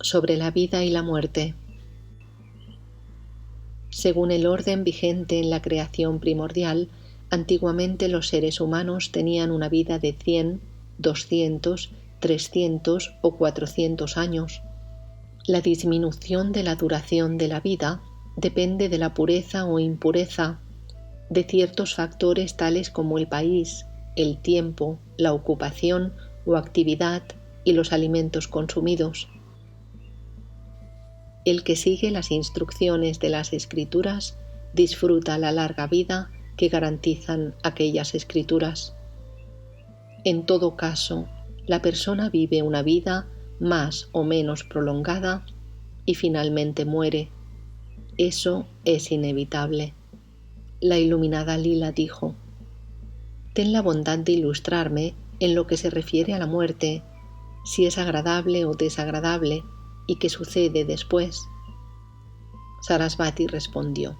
sobre la vida y la muerte. Según el orden vigente en la creación primordial, antiguamente los seres humanos tenían una vida de 100, 200, 300 o 400 años. La disminución de la duración de la vida depende de la pureza o impureza de ciertos factores tales como el país, el tiempo, la ocupación o actividad y los alimentos consumidos. El que sigue las instrucciones de las Escrituras disfruta la larga vida que garantizan aquellas Escrituras. En todo caso, la persona vive una vida más o menos prolongada y finalmente muere. Eso es inevitable. La iluminada Lila dijo: «Ten la bondad de ilustrarme en lo que se refiere a la muerte, si es agradable o desagradable, y qué sucede después». Sarasvati respondió: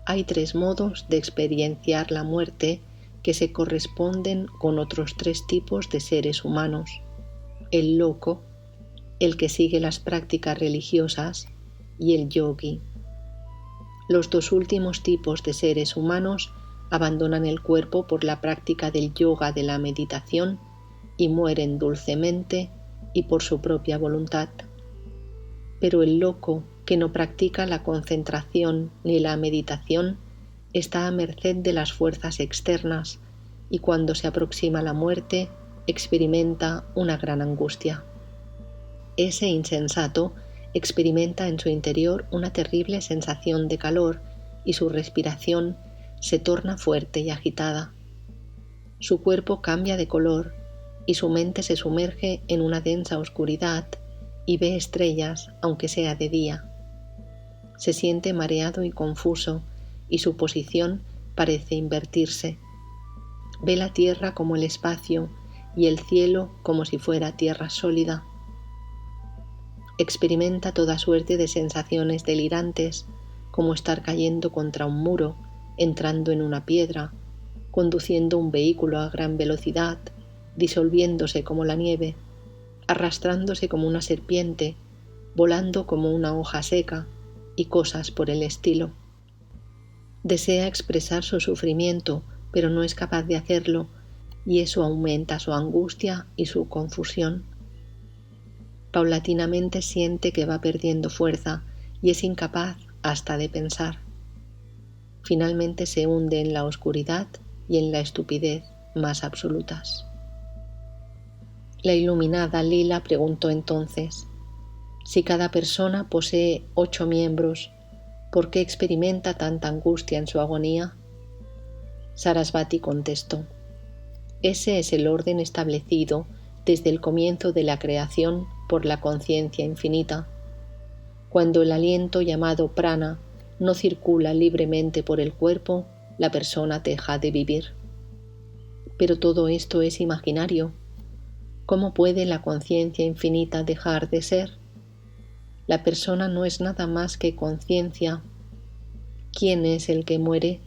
«Hay 3 modos de experienciar la muerte que se corresponden con otros 3 tipos de seres humanos: el loco, el que sigue las prácticas religiosas, y el yogi. Los 2 últimos tipos de seres humanos abandonan el cuerpo por la práctica del yoga de la meditación y mueren dulcemente y por su propia voluntad. Pero el loco, que no practica la concentración ni la meditación, está a merced de las fuerzas externas y cuando se aproxima la muerte experimenta una gran angustia. Ese insensato experimenta en su interior una terrible sensación de calor y su respiración se torna fuerte y agitada. Su cuerpo cambia de color y su mente se sumerge en una densa oscuridad y ve estrellas aunque sea de día. Se siente mareado y confuso y su posición parece invertirse. Ve la tierra como el espacio y el cielo como si fuera tierra sólida. Experimenta toda suerte de sensaciones delirantes, como estar cayendo contra un muro, entrando en una piedra, conduciendo un vehículo a gran velocidad, disolviéndose como la nieve, arrastrándose como una serpiente, volando como una hoja seca y cosas por el estilo. Desea expresar su sufrimiento, pero no es capaz de hacerlo, y eso aumenta su angustia y su confusión. Paulatinamente siente que va perdiendo fuerza y es incapaz hasta de pensar. Finalmente se hunde en la oscuridad y en la estupidez más absolutas. La iluminada Lila preguntó entonces: si cada persona posee 8 miembros, ¿por qué experimenta tanta angustia en su agonía? Sarasvati contestó: ese es el orden establecido desde el comienzo de la creación por la conciencia infinita. Cuando el aliento llamado prana no circula libremente por el cuerpo, la persona deja de vivir. Pero todo esto es imaginario. ¿Cómo puede la conciencia infinita dejar de ser? La persona no es nada más que conciencia. ¿Quién es el que muere?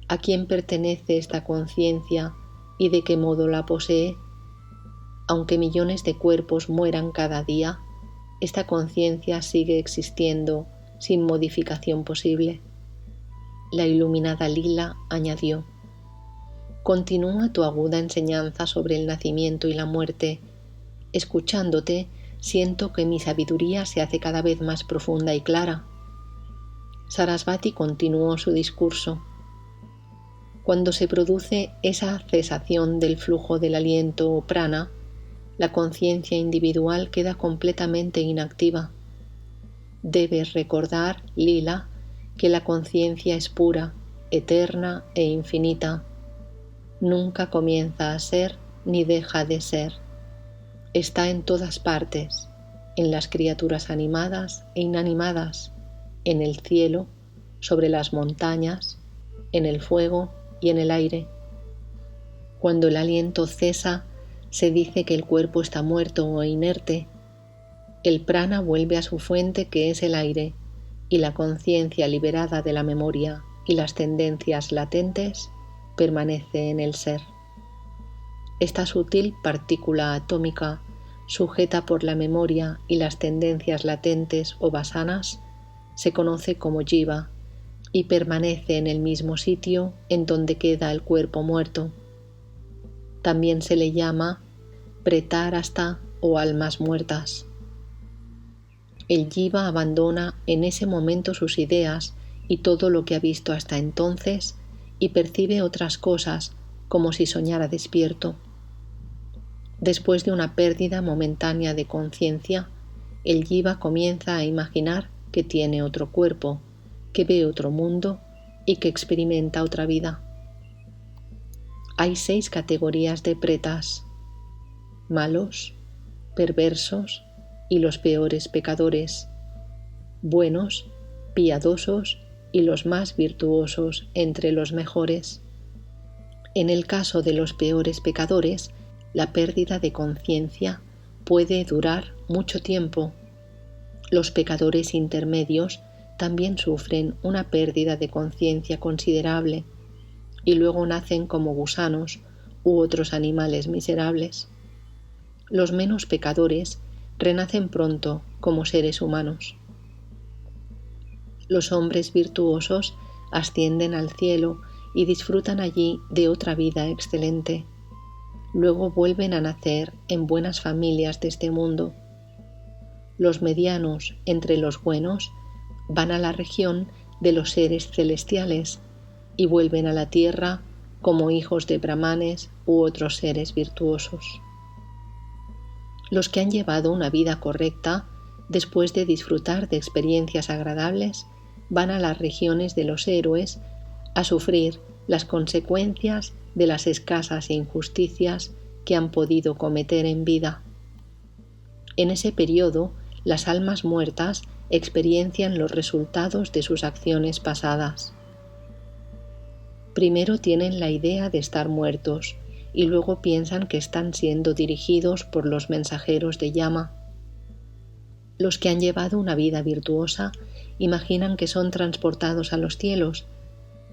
¿A quién pertenece esta conciencia y de qué modo la posee? Aunque millones de cuerpos mueran cada día, esta conciencia sigue existiendo sin modificación posible. La iluminada Lila añadió: continúa tu aguda enseñanza sobre el nacimiento y la muerte. Escuchándote, siento que mi sabiduría se hace cada vez más profunda y clara. Sarasvati continuó su discurso. Cuando se produce esa cesación del flujo del aliento o prana, la conciencia individual queda completamente inactiva. Debes recordar, Lila, que la conciencia es pura, eterna e infinita. Nunca comienza a ser ni deja de ser. Está en todas partes, en las criaturas animadas e inanimadas, en el cielo, sobre las montañas, en el fuego y en el aire. Cuando el aliento cesa, se dice que el cuerpo está muerto o inerte. El prana vuelve a su fuente, que es el aire, y la conciencia liberada de la memoria y las tendencias latentes permanece en el ser. Esta sutil partícula atómica sujeta por la memoria y las tendencias latentes o vasanas, se conoce como jiva y permanece en el mismo sitio en donde queda el cuerpo muerto. También se le llama pretarasta o almas muertas. El jiva abandona en ese momento sus ideas y todo lo que ha visto hasta entonces y percibe otras cosas como si soñara despierto. Después de una pérdida momentánea de conciencia, el jiva comienza a imaginar que tiene otro cuerpo, que ve otro mundo y que experimenta otra vida. Hay 6 categorías de pretas: malos, perversos y los peores pecadores, buenos, piadosos y los más virtuosos entre los mejores. En el caso de los peores pecadores, la pérdida de conciencia puede durar mucho tiempo. Los pecadores intermedios también sufren una pérdida de conciencia considerable y luego nacen como gusanos u otros animales miserables. Los menos pecadores renacen pronto como seres humanos. Los hombres virtuosos ascienden al cielo y disfrutan allí de otra vida excelente. Luego vuelven a nacer en buenas familias de este mundo. Los medianos entre los buenos van a la región de los seres celestiales y vuelven a la tierra como hijos de brahmanes u otros seres virtuosos. Los que han llevado una vida correcta, después de disfrutar de experiencias agradables, van a las regiones de los héroes a sufrir las consecuencias de las escasas injusticias que han podido cometer en vida. En ese periodo, las almas muertas experiencian los resultados de sus acciones pasadas. Primero tienen la idea de estar muertos y luego piensan que están siendo dirigidos por los mensajeros de llama. Los que han llevado una vida virtuosa imaginan que son transportados a los cielos,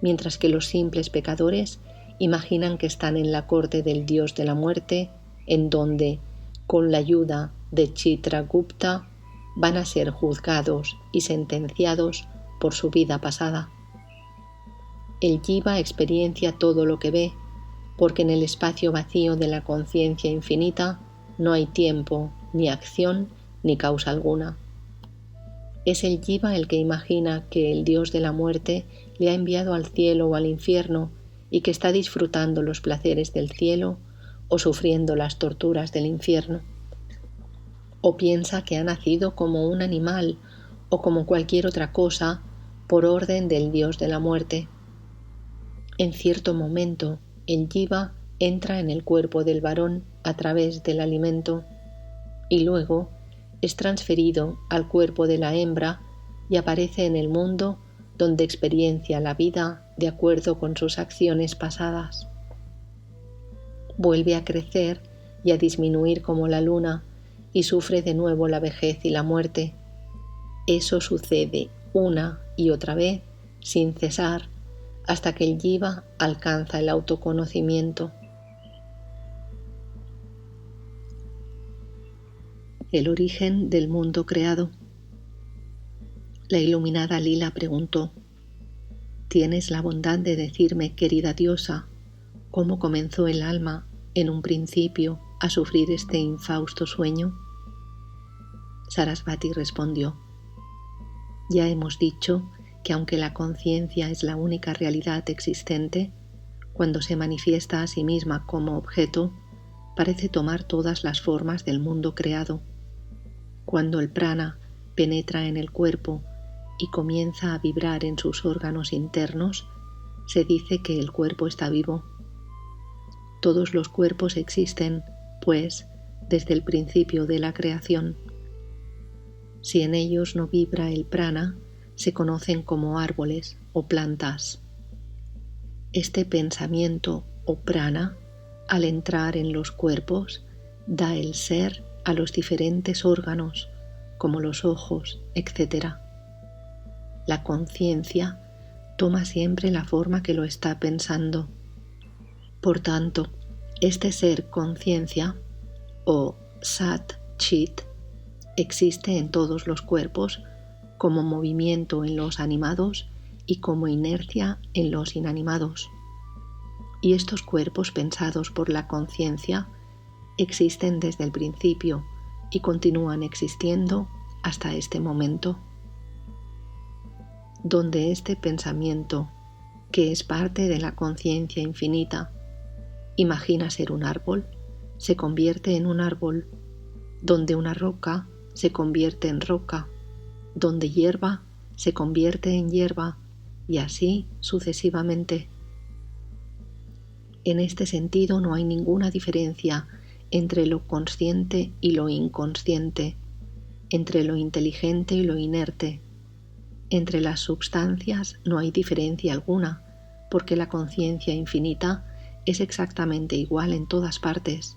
mientras que los simples pecadores imaginan que están en la corte del dios de la muerte, en donde, con la ayuda de Chitragupta, van a ser juzgados y sentenciados por su vida pasada. El jiva experiencia todo lo que ve, porque en el espacio vacío de la conciencia infinita no hay tiempo, ni acción, ni causa alguna. Es el jiva el que imagina que el dios de la muerte le ha enviado al cielo o al infierno y que está disfrutando los placeres del cielo o sufriendo las torturas del infierno. O piensa que ha nacido como un animal o como cualquier otra cosa por orden del dios de la muerte. En cierto momento, el jiva entra en el cuerpo del varón a través del alimento y luego es transferido al cuerpo de la hembra y aparece en el mundo donde experiencia la vida de acuerdo con sus acciones pasadas. Vuelve a crecer y a disminuir como la luna y sufre de nuevo la vejez y la muerte. Eso sucede una y otra vez sin cesar hasta que el jiva alcanza el autoconocimiento. El origen del mundo creado. La iluminada Lila preguntó: ¿Tienes la bondad de decirme, querida diosa, cómo comenzó el alma en un principio a sufrir este infausto sueño? Sarasvati respondió: Ya hemos dicho que aunque la conciencia es la única realidad existente, cuando se manifiesta a sí misma como objeto, parece tomar todas las formas del mundo creado. Cuando el prana penetra en el cuerpo y comienza a vibrar en sus órganos internos, se dice que el cuerpo está vivo. Todos los cuerpos existen, pues, desde el principio de la creación. Si en ellos no vibra el prana, se conocen como árboles o plantas. Este pensamiento o prana, al entrar en los cuerpos, da el ser a los diferentes órganos, como los ojos, etc. La conciencia toma siempre la forma que lo está pensando. Por tanto, este ser conciencia, o Sat Chit, existe en todos los cuerpos como movimiento en los animados y como inercia en los inanimados. Y estos cuerpos pensados por la conciencia existen desde el principio y continúan existiendo hasta este momento. Donde este pensamiento, que es parte de la conciencia infinita, imagina ser un árbol, se convierte en un árbol. Donde una roca se convierte en roca, donde hierba se convierte en hierba, y así sucesivamente. En este sentido no hay ninguna diferencia entre lo consciente y lo inconsciente, entre lo inteligente y lo inerte. Entre las substancias no hay diferencia alguna, porque la conciencia infinita es exactamente igual en todas partes.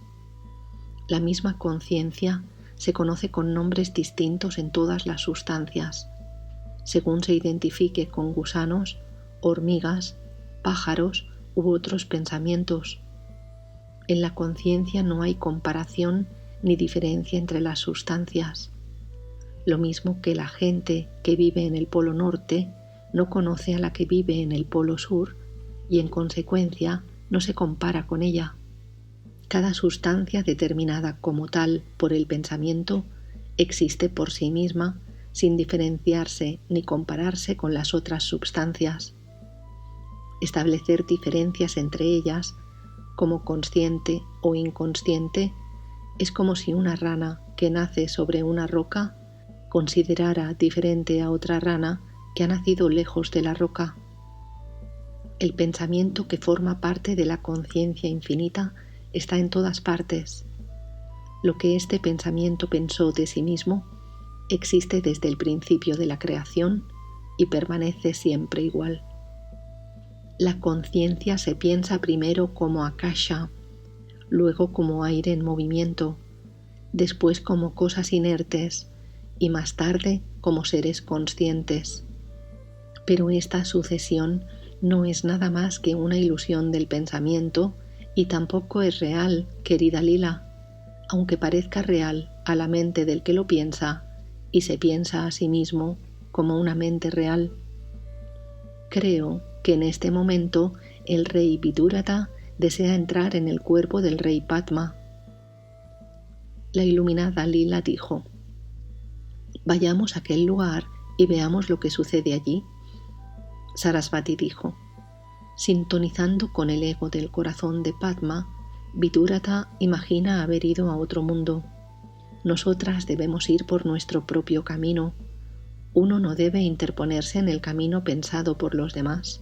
La misma conciencia se conoce con nombres distintos en todas las sustancias, según se identifique con gusanos, hormigas, pájaros u otros pensamientos. En la conciencia no hay comparación ni diferencia entre las sustancias. Lo mismo que la gente que vive en el Polo Norte no conoce a la que vive en el Polo Sur y en consecuencia no se compara con ella. Cada sustancia determinada como tal por el pensamiento existe por sí misma sin diferenciarse ni compararse con las otras substancias. Establecer diferencias entre ellas, como consciente o inconsciente, es como si una rana que nace sobre una roca considerara diferente a otra rana que ha nacido lejos de la roca. El pensamiento que forma parte de la conciencia infinita está en todas partes. Lo que este pensamiento pensó de sí mismo existe desde el principio de la creación y permanece siempre igual. La conciencia se piensa primero como akasha, luego como aire en movimiento, después como cosas inertes y más tarde como seres conscientes. Pero esta sucesión no es nada más que una ilusión del pensamiento y tampoco es real, querida Lila, aunque parezca real a la mente del que lo piensa y se piensa a sí mismo como una mente real. Creo que en este momento el rey Vidurata desea entrar en el cuerpo del rey Padma. La iluminada Lila dijo: «Vayamos a aquel lugar y veamos lo que sucede allí». Sarasvati dijo: «Sintonizando con el ego del corazón de Padma, Vidurata imagina haber ido a otro mundo. Nosotras debemos ir por nuestro propio camino. Uno no debe interponerse en el camino pensado por los demás».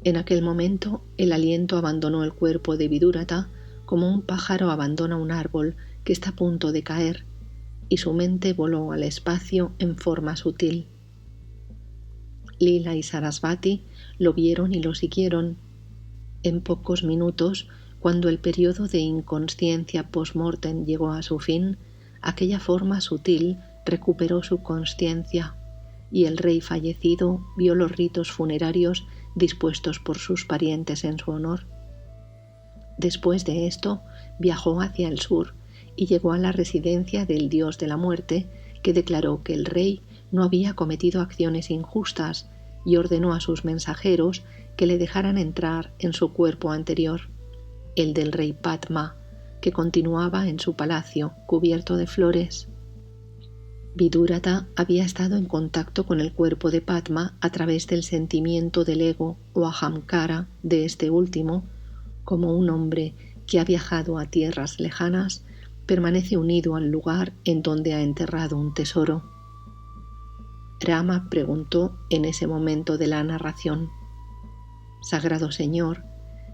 En aquel momento el aliento abandonó el cuerpo de Vidurata como un pájaro abandona un árbol que está a punto de caer, y su mente voló al espacio en forma sutil. Lila y Sarasvati lo vieron y lo siguieron. En pocos minutos, cuando el periodo de inconsciencia post-mortem llegó a su fin, aquella forma sutil recuperó su consciencia y el rey fallecido vio los ritos funerarios dispuestos por sus parientes en su honor. Después de esto, viajó hacia el sur y llegó a la residencia del dios de la muerte, que declaró que el rey no había cometido acciones injustas y ordenó a sus mensajeros que le dejaran entrar en su cuerpo anterior, el del rey Padma, que continuaba en su palacio cubierto de flores. Vidurata había estado en contacto con el cuerpo de Padma a través del sentimiento del ego o ahamkara de este último, como un hombre que ha viajado a tierras lejanas permanece unido al lugar en donde ha enterrado un tesoro. Rama preguntó en ese momento de la narración: «Sagrado Señor,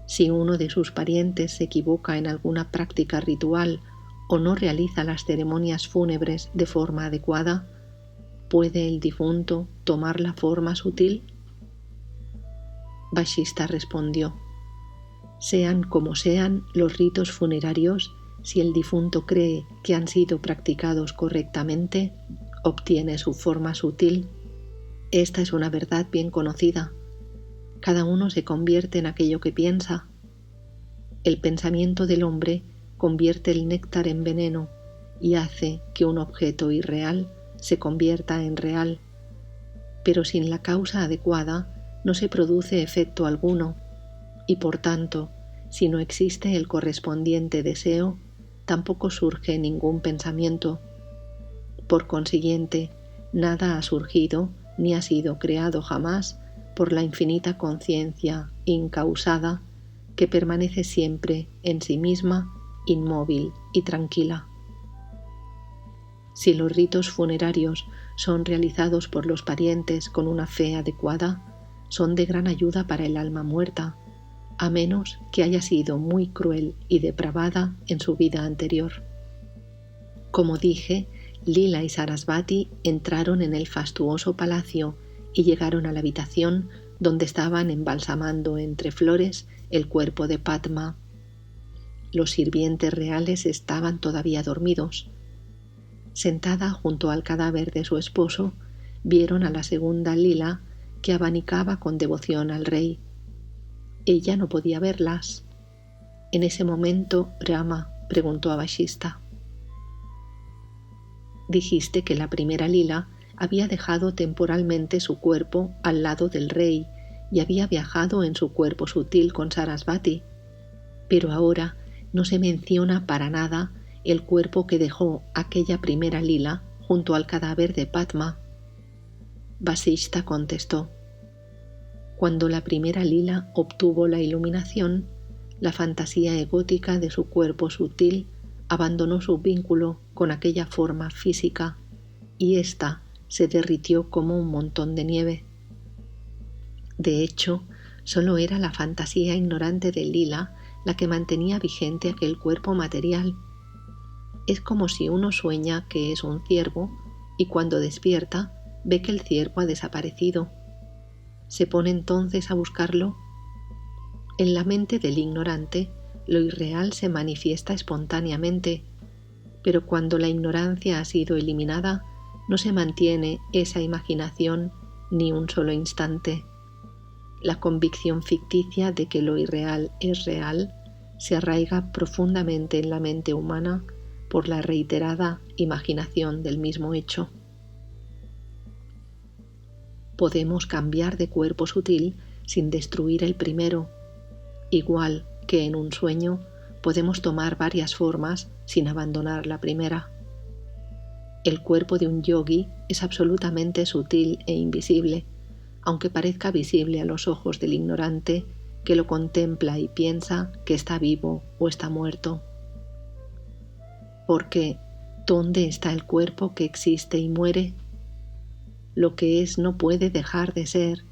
si uno de sus parientes se equivoca en alguna práctica ritual o no realiza las ceremonias fúnebres de forma adecuada, ¿puede el difunto tomar la forma sutil?». Vashishta respondió: «Sean como sean los ritos funerarios, si el difunto cree que han sido practicados correctamente, obtiene su forma sutil. Esta es una verdad bien conocida. Cada uno se convierte en aquello que piensa. El pensamiento del hombre convierte el néctar en veneno y hace que un objeto irreal se convierta en real, pero sin la causa adecuada no se produce efecto alguno y por tanto, si no existe el correspondiente deseo, tampoco surge ningún pensamiento. Por consiguiente, nada ha surgido ni ha sido creado jamás por la infinita conciencia incausada que permanece siempre en sí misma, inmóvil y tranquila. Si los ritos funerarios son realizados por los parientes con una fe adecuada, son de gran ayuda para el alma muerta, a menos que haya sido muy cruel y depravada en su vida anterior. Como dije, Lila y Sarasvati entraron en el fastuoso palacio y llegaron a la habitación donde estaban embalsamando entre flores el cuerpo de Padma. Los sirvientes reales estaban todavía dormidos. Sentada junto al cadáver de su esposo, vieron a la segunda Lila que abanicaba con devoción al rey. Ella no podía verlas. En ese momento, Rama preguntó a Vashista: «Dijiste que la primera Lila había dejado temporalmente su cuerpo al lado del rey y había viajado en su cuerpo sutil con Sarasvati, pero ahora no se menciona para nada el cuerpo que dejó aquella primera Lila junto al cadáver de Padma». Vasishta contestó: «Cuando la primera Lila obtuvo la iluminación, la fantasía egótica de su cuerpo sutil abandonó su vínculo con aquella forma física y ésta se derritió como un montón de nieve. De hecho, solo era la fantasía ignorante de Lila la que mantenía vigente aquel cuerpo material. Es como si uno sueña que es un ciervo y cuando despierta ve que el ciervo ha desaparecido. ¿Se pone entonces a buscarlo? En la mente del ignorante, lo irreal se manifiesta espontáneamente, pero cuando la ignorancia ha sido eliminada, no se mantiene esa imaginación ni un solo instante. La convicción ficticia de que lo irreal es real se arraiga profundamente en la mente humana por la reiterada imaginación del mismo hecho. Podemos cambiar de cuerpo sutil sin destruir el primero, igual que en un sueño podemos tomar varias formas sin abandonar la primera. El cuerpo de un yogi es absolutamente sutil e invisible, aunque parezca visible a los ojos del ignorante que lo contempla y piensa que está vivo o está muerto. Porque, ¿dónde está el cuerpo que existe y muere? Lo que es no puede dejar de ser.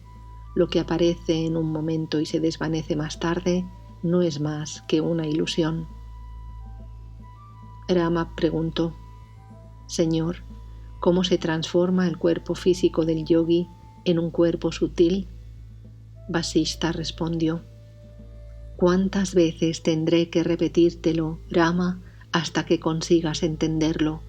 Lo que aparece en un momento y se desvanece más tarde no es más que una ilusión». Rama preguntó: «Señor, ¿cómo se transforma el cuerpo físico del yogi en un cuerpo sutil?» Vasishta respondió: «¿Cuántas veces tendré que repetírtelo, Rama, hasta que consigas entenderlo?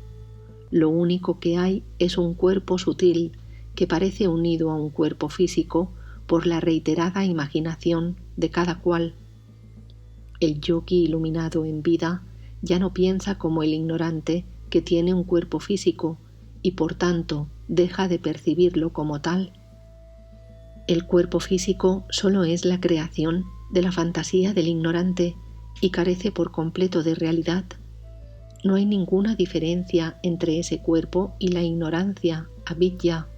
Lo único que hay es un cuerpo sutil que parece unido a un cuerpo físico por la reiterada imaginación de cada cual. El yogi iluminado en vida ya no piensa como el ignorante que tiene un cuerpo físico y por tanto deja de percibirlo como tal. El cuerpo físico solo es la creación de la fantasía del ignorante y carece por completo de realidad. No hay ninguna diferencia entre ese cuerpo y la ignorancia, avidya.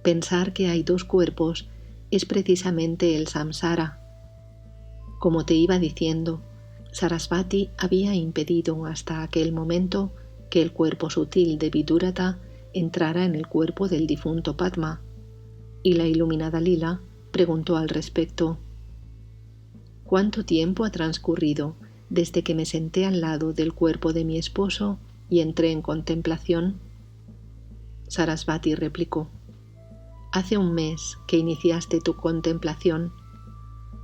Pensar que hay dos cuerpos es precisamente el samsara. Como te iba diciendo, Sarasvati había impedido hasta aquel momento que el cuerpo sutil de Vidurata entrara en el cuerpo del difunto Padma, y la iluminada Lila preguntó al respecto: «¿Cuánto tiempo ha transcurrido desde que me senté al lado del cuerpo de mi esposo y entré en contemplación?» Sarasvati replicó: «Hace un mes que iniciaste tu contemplación.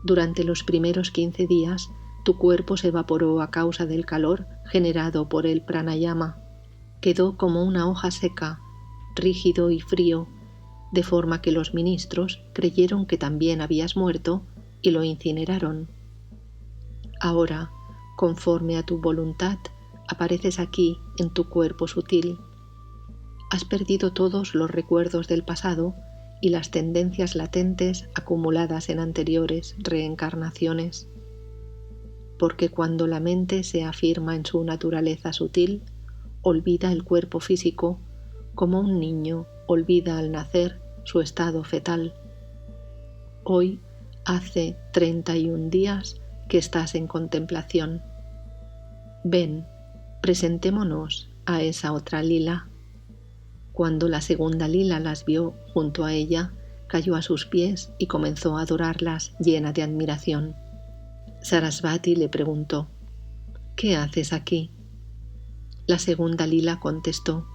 Durante los primeros 15 días, tu cuerpo se evaporó a causa del calor generado por el pranayama. Quedó como una hoja seca, rígido y frío, de forma que los ministros creyeron que también habías muerto y lo incineraron. Ahora, conforme a tu voluntad, apareces aquí en tu cuerpo sutil. Has perdido todos los recuerdos del pasado y las tendencias latentes acumuladas en anteriores reencarnaciones. Porque cuando la mente se afirma en su naturaleza sutil, olvida el cuerpo físico como un niño olvida al nacer su estado fetal. Hoy hace 31 días que estás en contemplación. Ven, presentémonos a esa otra lila. Cuando la segunda lila las vio junto a ella, cayó a sus pies y comenzó a adorarlas llena de admiración. Sarasvati le preguntó: ¿qué haces aquí? La segunda lila contestó: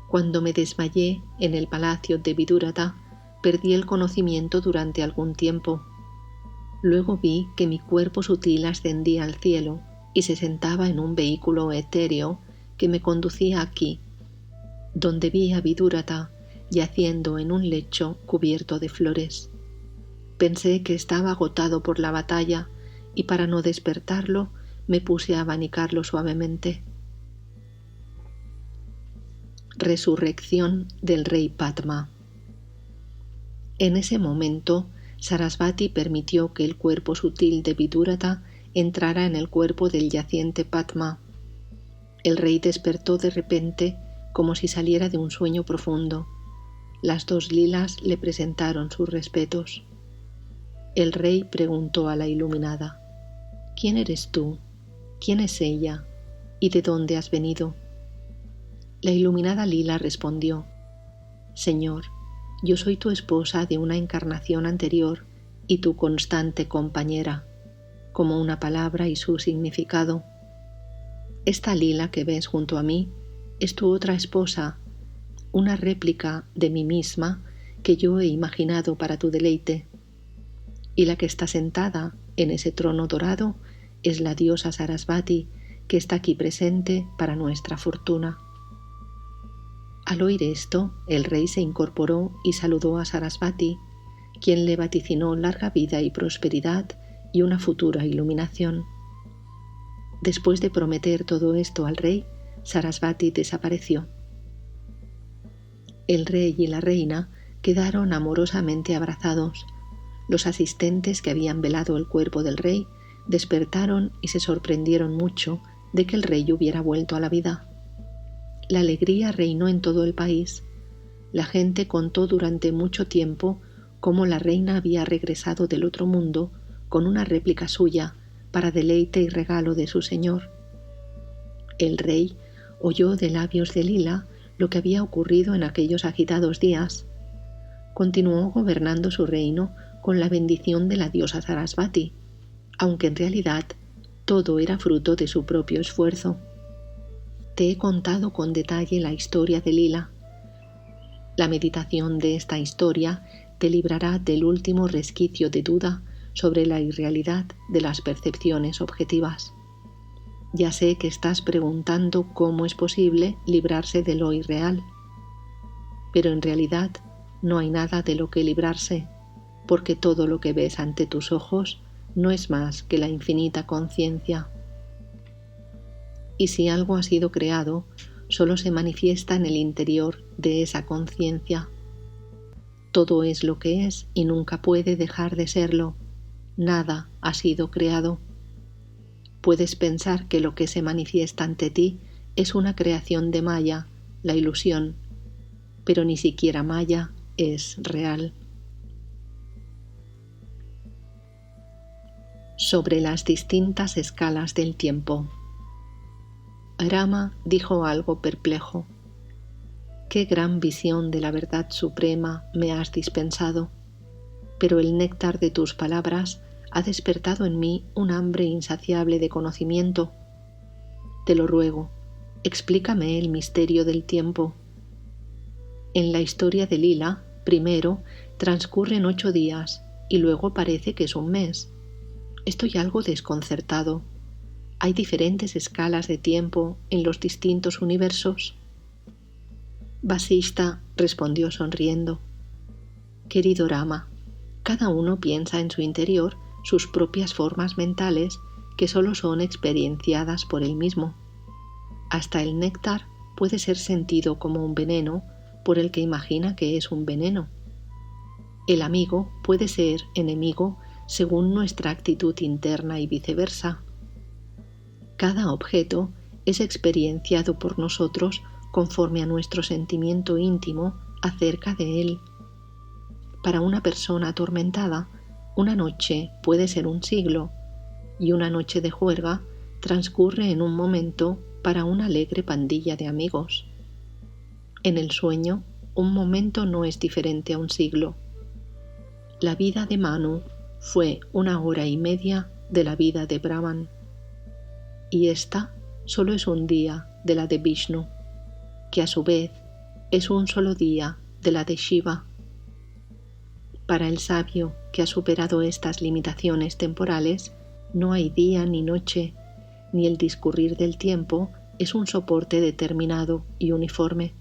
cuando me desmayé en el palacio de Vidurata, perdí el conocimiento durante algún tiempo. Luego vi que mi cuerpo sutil ascendía al cielo y se sentaba en un vehículo etéreo que me conducía aquí, donde vi a Vidurata yaciendo en un lecho cubierto de flores. Pensé que estaba agotado por la batalla y para no despertarlo me puse a abanicarlo suavemente. Resurrección del rey Padma. En ese momento, Sarasvati permitió que el cuerpo sutil de Vidurata entrara en el cuerpo del yaciente Padma. El rey despertó de repente como si saliera de un sueño profundo. Las dos lilas le presentaron sus respetos. El rey preguntó a la iluminada: ¿quién eres tú? ¿Quién es ella? ¿Y de dónde has venido? La iluminada lila respondió: Señor, yo soy tu esposa de una encarnación anterior y tu constante compañera, como una palabra y su significado. Esta lila que ves junto a mí es tu otra esposa, una réplica de mí misma que yo he imaginado para tu deleite. Y la que está sentada en ese trono dorado es la diosa Sarasvati, que está aquí presente para nuestra fortuna. Al oír esto, el rey se incorporó y saludó a Sarasvati, quien le vaticinó larga vida y prosperidad y una futura iluminación. Después de prometer todo esto al rey, Sarasvati desapareció. El rey y la reina quedaron amorosamente abrazados. Los asistentes que habían velado el cuerpo del rey despertaron y se sorprendieron mucho de que el rey hubiera vuelto a la vida. La alegría reinó en todo el país. La gente contó durante mucho tiempo cómo la reina había regresado del otro mundo con una réplica suya para deleite y regalo de su señor. El rey oyó de labios de Lila lo que había ocurrido en aquellos agitados días. Continuó gobernando su reino con la bendición de la diosa Sarasvati, aunque en realidad todo era fruto de su propio esfuerzo. Te he contado con detalle la historia de Lila. La meditación de esta historia te librará del último resquicio de duda sobre la irrealidad de las percepciones objetivas. Ya sé que estás preguntando cómo es posible librarse de lo irreal, pero en realidad no hay nada de lo que librarse, porque todo lo que ves ante tus ojos no es más que la infinita conciencia. Y si algo ha sido creado, solo se manifiesta en el interior de esa conciencia. Todo es lo que es y nunca puede dejar de serlo. Nada ha sido creado. Puedes pensar que lo que se manifiesta ante ti es una creación de Maya, la ilusión, pero ni siquiera Maya es real. Sobre las distintas escalas del tiempo. Rama dijo algo perplejo: «Qué gran visión de la verdad suprema me has dispensado, pero el néctar de tus palabras ha despertado en mí un hambre insaciable de conocimiento. Te lo ruego, explícame el misterio del tiempo. En la historia de Lila, primero transcurren 8 días y luego parece que es un mes. Estoy algo desconcertado. ¿Hay diferentes escalas de tiempo en los distintos universos?» Vasista respondió sonriendo: «Querido Rama, cada uno piensa en su interior sus propias formas mentales que solo son experienciadas por él mismo. Hasta el néctar puede ser sentido como un veneno por el que imagina que es un veneno. El amigo puede ser enemigo según nuestra actitud interna y viceversa. Cada objeto es experienciado por nosotros conforme a nuestro sentimiento íntimo acerca de él. Para una persona atormentada, una noche puede ser un siglo, y una noche de juerga transcurre en un momento para una alegre pandilla de amigos. En el sueño, un momento no es diferente a un siglo. La vida de Manu fue 1 hora y media de la vida de Brahman, y esta solo es un día de la de Vishnu, que a su vez es un solo día de la de Shiva. Para el sabio que ha superado estas limitaciones temporales, no hay día ni noche, ni el discurrir del tiempo es un soporte determinado y uniforme.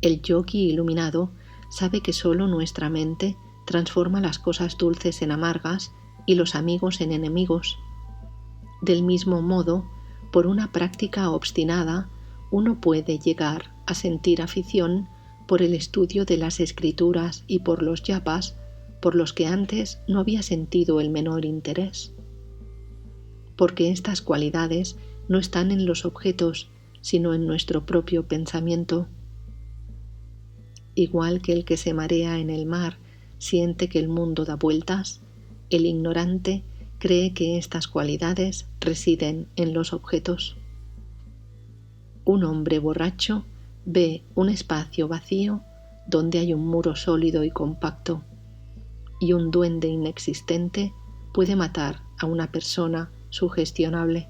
El yogi iluminado sabe que solo nuestra mente transforma las cosas dulces en amargas y los amigos en enemigos. Del mismo modo, por una práctica obstinada, uno puede llegar a sentir afición por el estudio de las escrituras y por los yapas, por los que antes no había sentido el menor interés. Porque estas cualidades no están en los objetos, sino en nuestro propio pensamiento. Igual que el que se marea en el mar siente que el mundo da vueltas, el ignorante cree que estas cualidades residen en los objetos. Un hombre borracho ve un espacio vacío donde hay un muro sólido y compacto, y un duende inexistente puede matar a una persona sugestionable.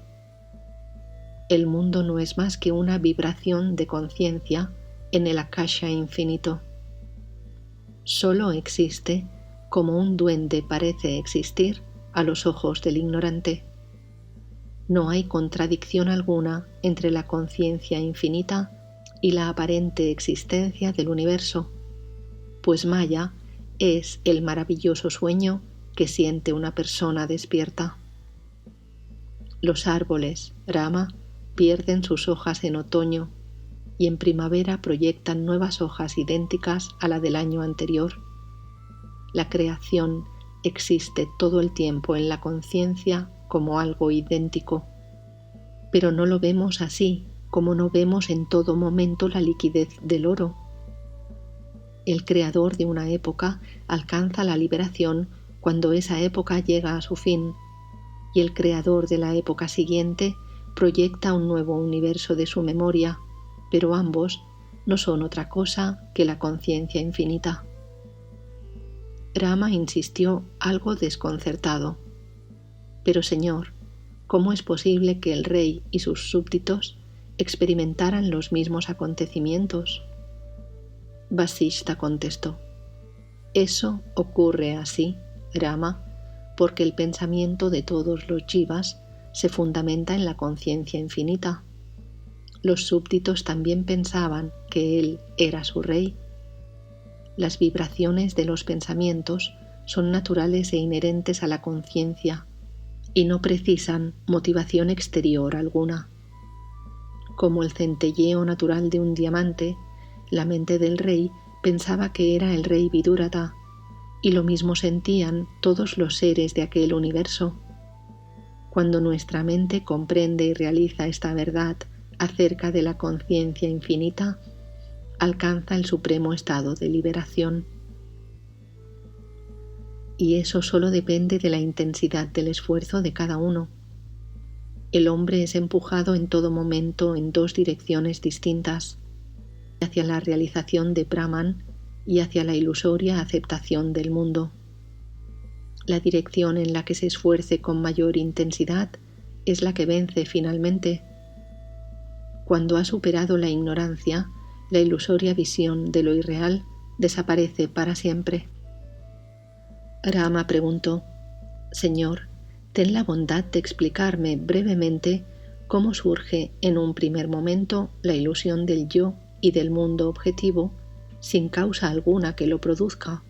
El mundo no es más que una vibración de conciencia en el akasha infinito. Solo existe como un duende parece existir a los ojos del ignorante. No hay contradicción alguna entre la conciencia infinita y la aparente existencia del universo, pues Maya es el maravilloso sueño que siente una persona despierta. Los árboles, Rama, pierden sus hojas en otoño y en primavera proyectan nuevas hojas idénticas a la del año anterior. La creación existe todo el tiempo en la conciencia como algo idéntico, pero no lo vemos así como no vemos en todo momento la liquidez del oro. El creador de una época alcanza la liberación cuando esa época llega a su fin, y el creador de la época siguiente proyecta un nuevo universo de su memoria, pero ambos no son otra cosa que la conciencia infinita. Rama insistió algo desconcertado. Pero Señor, ¿cómo es posible que el rey y sus súbditos experimentaran los mismos acontecimientos? Vasishta contestó: eso ocurre así, Rama, porque el pensamiento de todos los jivas se fundamenta en la conciencia infinita. Los súbditos también pensaban que él era su rey. Las vibraciones de los pensamientos son naturales e inherentes a la conciencia y no precisan motivación exterior alguna. Como el centelleo natural de un diamante, la mente del rey pensaba que era el rey Vidurata, y lo mismo sentían todos los seres de aquel universo. Cuando nuestra mente comprende y realiza esta verdad acerca de la conciencia infinita, alcanza el supremo estado de liberación. Y eso solo depende de la intensidad del esfuerzo de cada uno. El hombre es empujado en todo momento en dos direcciones distintas, hacia la realización de Brahman y hacia la ilusoria aceptación del mundo. La dirección en la que se esfuerce con mayor intensidad es la que vence finalmente. Cuando ha superado la ignorancia, la ilusoria visión de lo irreal desaparece para siempre. Rama preguntó: Señor, ten la bondad de explicarme brevemente cómo surge en un primer momento la ilusión del yo y del mundo objetivo sin causa alguna que lo produzca.